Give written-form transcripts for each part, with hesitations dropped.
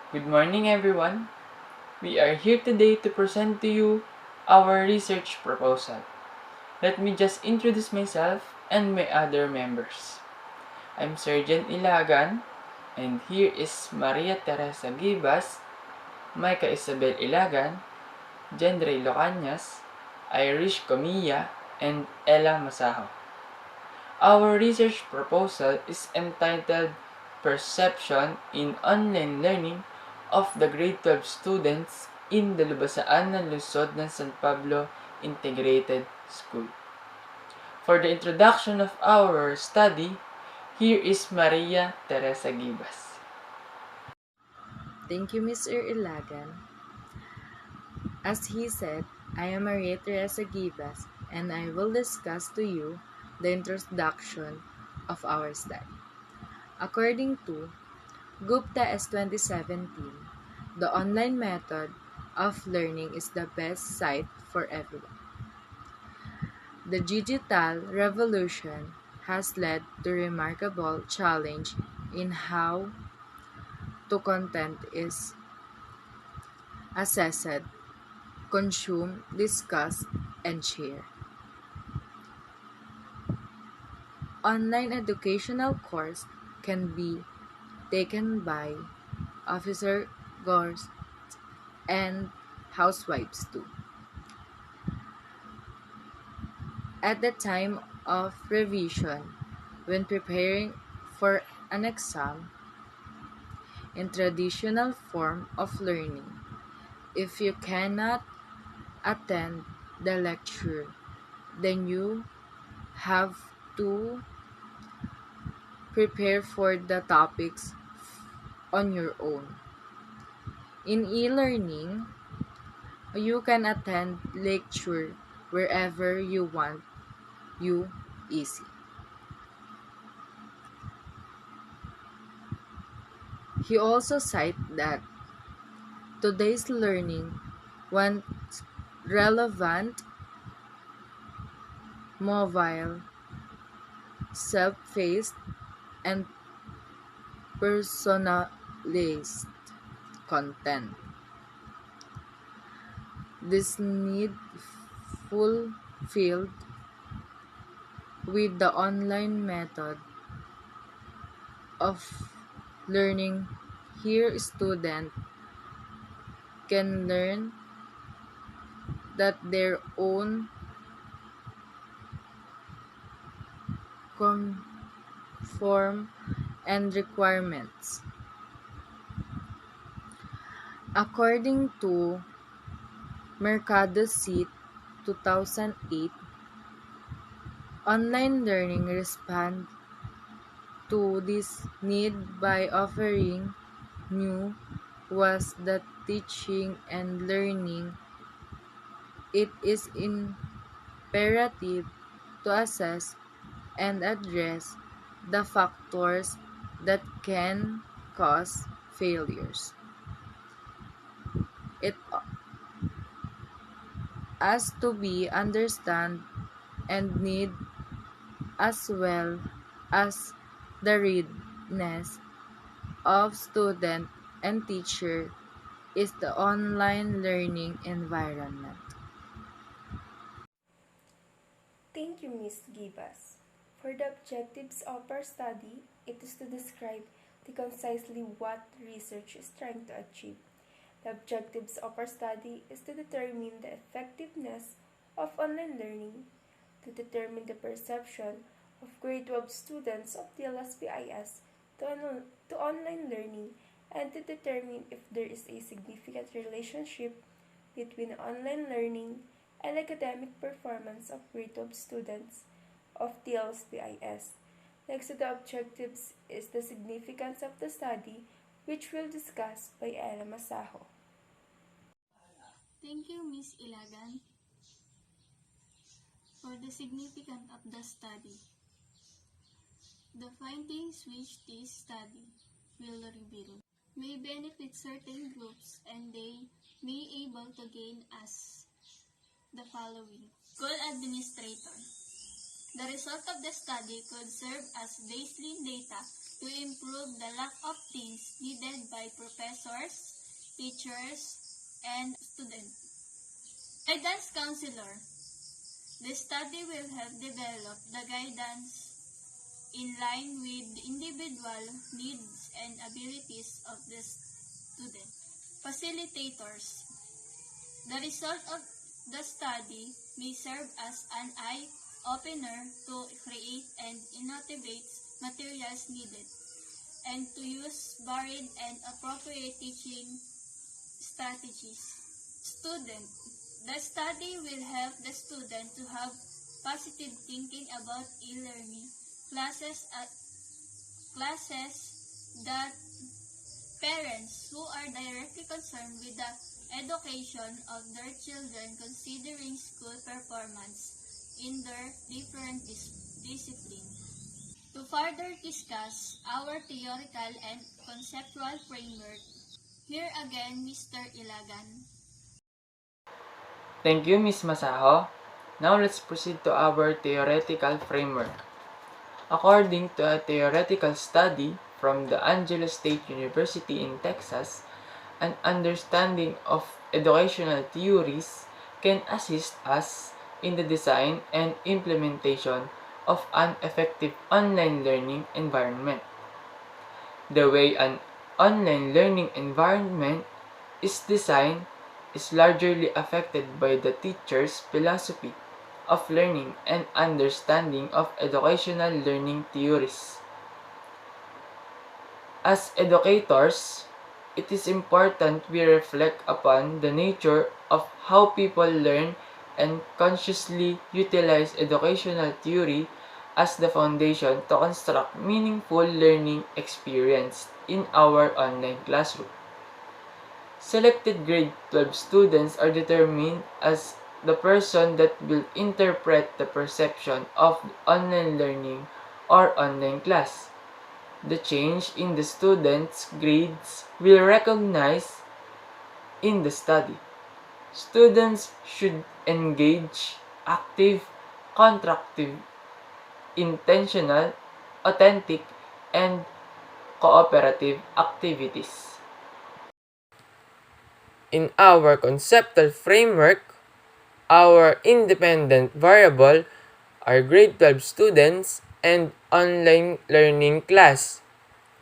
Good morning, everyone. We are here today to present to you our research proposal. Let me just introduce myself and my other members. I'm Sergeant Ilagan, and here is Maria Teresa Gibas, Micah Isabel Ilagan, Jendre Locañas, Irish Comilla, and Ella Masaho. Our research proposal is entitled Perception in Online Learning of the Grade 12 Students in the Lubasaan ng Lungsod ng San Pablo Integrated School. For the introduction of our study, here is Maria Teresa Gibas. Thank you, Mr. Ilagan. As he said, I am Maria Teresa Gibas, and I will discuss to you the introduction of our study. According to Gupta S. 2017, the online method of learning is the best site for everyone. The digital revolution has led to remarkable challenge in how to content is assessed, consumed, discussed, and shared. Online educational course can be taken by officer girls and housewives too. At the time of revision, when preparing for an exam in traditional form of learning, if you cannot attend the lecture, then you have to prepare for the topics on your own. In e-learning, you can attend lecture wherever you want, you easy. He also cited that today's learning wants relevant, mobile, self-paced, and personalized content. This need fulfilled with the online method of learning. Here, students can learn that their own conform and requirements. According to Mercado Seat 2008, online learning responds to this need by offering new was the teaching and learning. It is imperative to assess and address the factors that can cause failures. It has to be understood and need as well as the readiness of student and teacher is the online learning environment. Thank you, Ms. Gibas. For the objectives of our study, it is to describe concisely what research is trying to achieve. The objectives of our study is to determine the effectiveness of online learning, to determine the perception of grade 12 students of the LSPIS to online learning, and to determine if there is a significant relationship between online learning and academic performance of grade 12 students of the LSPIS. Next to the objectives is the significance of the study, which we'll discuss by Ella Masaho. Thank you, Ms. Ilagan, for the significance of the study. The findings which this study will reveal may benefit certain groups, and they may able to gain as the following. School administrator. The result of the study could serve as baseline data to improve the lack of things needed by professors, teachers, and students. Guidance Counselor. The study will help develop the guidance in line with the individual needs and abilities of the student. Facilitators. The result of the study may serve as an eye-opener to create and innovate materials needed, and to use varied and appropriate teaching strategies. Student. The study will help the student to have positive thinking about e-learning classes that parents who are directly concerned with the education of their children considering school performance in their different disciplines. To further discuss our theoretical and conceptual framework, here again Mr. Ilagan. Thank you, Ms. Masaho. Now let's proceed to our theoretical framework. According to a theoretical study from the Angelo State University in Texas, an understanding of educational theories can assist us in the design and implementation of an effective online learning environment. The way an online learning environment is designed is largely affected by the teacher's philosophy of learning and understanding of educational learning theories. As educators, it is important we reflect upon the nature of how people learn and consciously utilize educational theory as the foundation to construct meaningful learning experience in our online classroom. Selected grade 12 students are determined as the person that will interpret the perception of online learning or online class. The change in the students' grades will recognize in the study. Students should engage active, constructive, intentional, authentic, and cooperative activities. In our conceptual framework, our independent variable are grade 12 students and online learning class.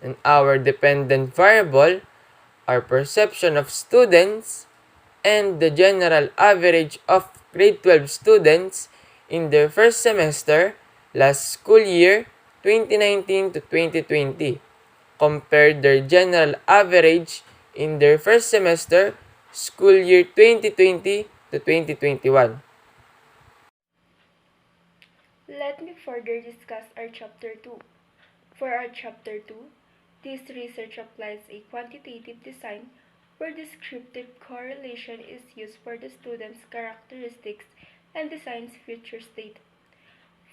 And our dependent variable are perception of students and the general average of grade 12 students in their first semester last school year 2019 to 2020 compared their general average in their first semester school year 2020 to 2021. Let me further discuss our Chapter 2. For our Chapter 2, this research applies a quantitative design where descriptive correlation is used for the student's characteristics and designs future state.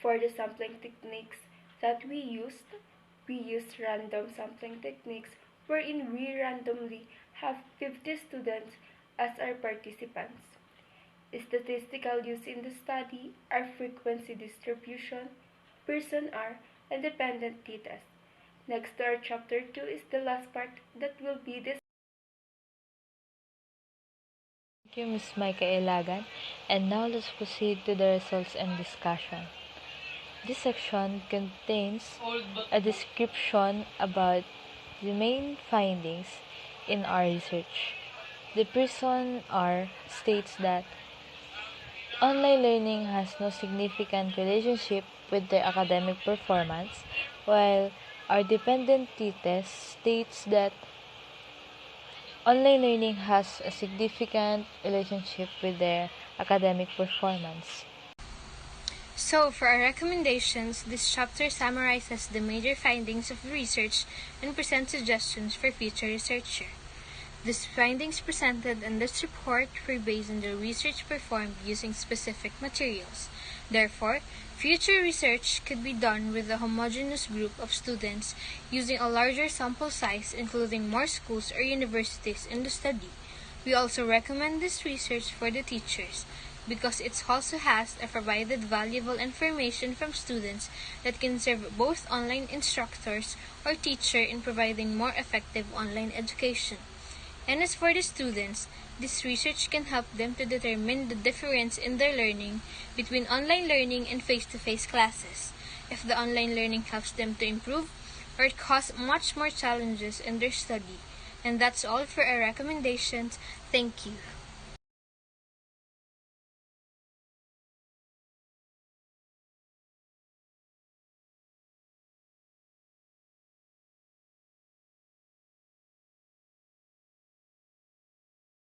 For the sampling techniques that we used random sampling techniques wherein we randomly have 50 students as our participants. Statistical use in the study are frequency distribution, Pearson R, and dependent t-test. Next to our Chapter 2 is the last part that will be this. Thank you, Ms. Micah Ilagan. And now let's proceed to the results and discussion. This section contains a description about the main findings in our research. The Pearson R states that online learning has no significant relationship with their academic performance, while our dependent t-test states that online learning has a significant relationship with their academic performance. So, for our recommendations, this chapter summarizes the major findings of the research and presents suggestions for future researcher. The findings presented in this report were based on the research performed using specific materials. Therefore, future research could be done with a homogeneous group of students using a larger sample size, including more schools or universities in the study. We also recommend this research for the teachers. because it also has provided valuable information from students that can serve both online instructors or teacher in providing more effective online education. And as for the students, this research can help them to determine the difference in their learning between online learning and face-to-face classes, if the online learning helps them to improve or cause much more challenges in their study. And that's all for our recommendations. Thank you.